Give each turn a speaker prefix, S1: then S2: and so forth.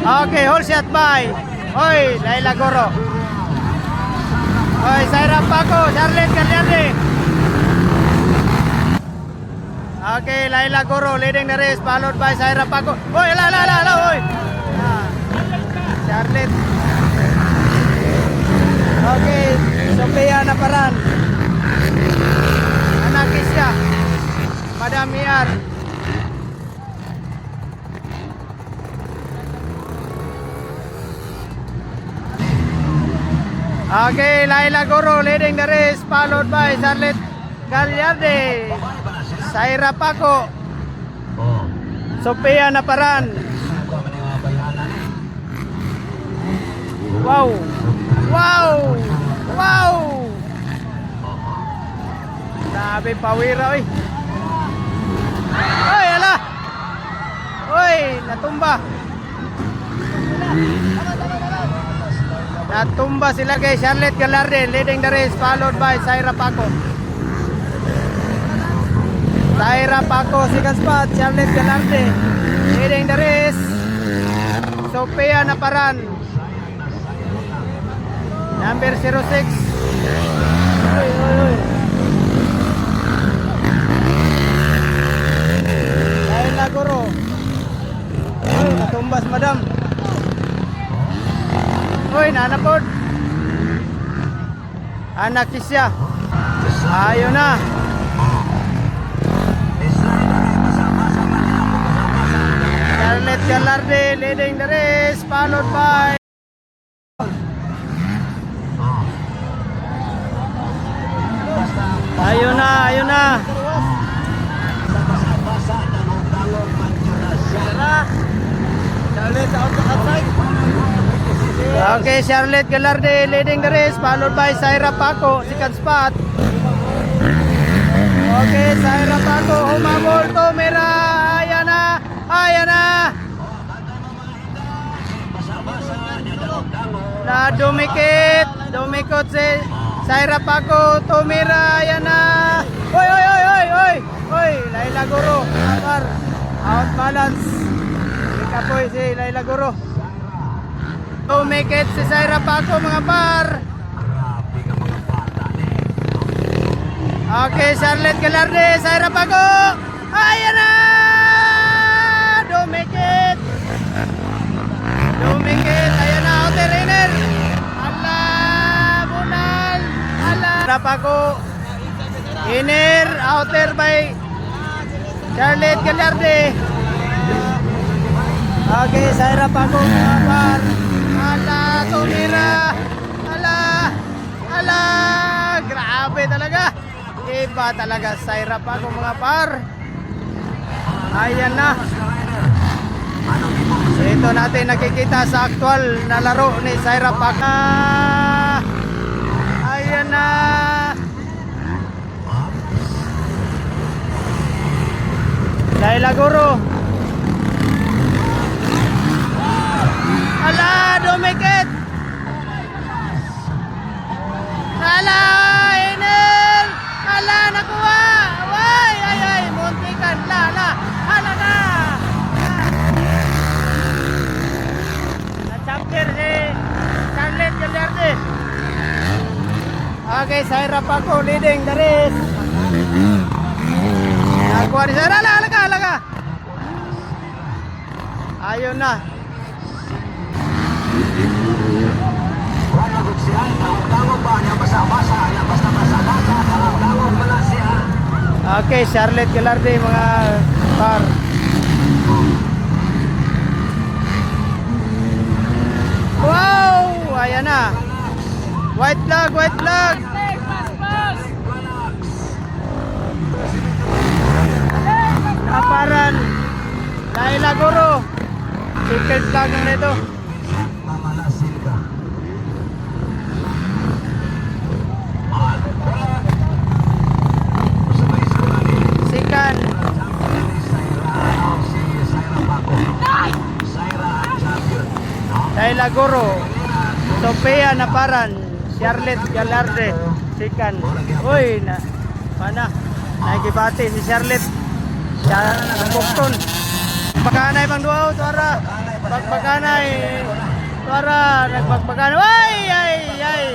S1: Okay, hold shot by. Oy, Laila Goro. Oy, Zaira Paco, Charlotte Gagliardi. Okay, Laila Goro leading the race, followed by Zaira Paco. Oy, la, oy. Charlotte. Okay, Sophia Naparan. Anakisya. Madam Miar. Okay, Laila Goro leading the race, followed by Charlotte Gagliardi, Zaira Paco, Sophia Naparan. Wow! Wow! Wow! Grabe pawira, oy. Oy, ala! Oy, natumba. Natumba sila kay Charlotte Gagliardi leading the race, followed by Zaira Paco. Zaira Paco second spot, Charlotte Gagliardi leading the race, Sophia Naparan number 06. Oy. Laila Goro. Oy, natumbas madam. Oy, nanapod. Anakisya. Ayun na. Charlotte Gagliardi leading the race, followed by ayun na. Okay, Charlotte Gagliardi leading the race, followed by Zaira Paco, second spot. Okay, Zaira Paco, humabol, tumira, ayan na. Na dumikot si Zaira Paco, tumira, ayan na. Oy, Laila Goro, out balance. Ikapoy si Laila Goro. Tumikit si Zaira Paco, mga par. Okay, Charlotte Gagliardi, Zaira Paco. Ayan na! Dumikit, ayan na, outer inner. Ala, bunal. Zaira Paco. Inner, outer by Charlotte Gagliardi. Okay, Zaira Paco, mga par. Ala, tumira. Ala, grabe talaga. Iba talaga Zaira Paco, mga par. Ayan na. So, ito natin nakikita sa actual na laro ni Zaira Paco. Ayan na. Laila Goro. Ala, dumikit. Ala, inel. Ala, nakuha. Ay, muntikan. Ala na. Na-chapter si Charlotte Gagliardi. Okay, Zaira Paco leading the race. Nakuha ni Zaira. Alaga. Ayun na. Okay, Charlotte Gagliardi, mga par. Wow! Ayan na. White flag. Naparan. Laila Goro. Second flag na ito. Laila Goro, Sophia Naparan, Charlotte Gagliardi, second. Uy, nakikibati si Charlotte. Siya, ang bukton. Pagkanay pang duwa, tuwara. Nagbagbaganay. Tuara, nagbagbaganay. Ay, ay, ay.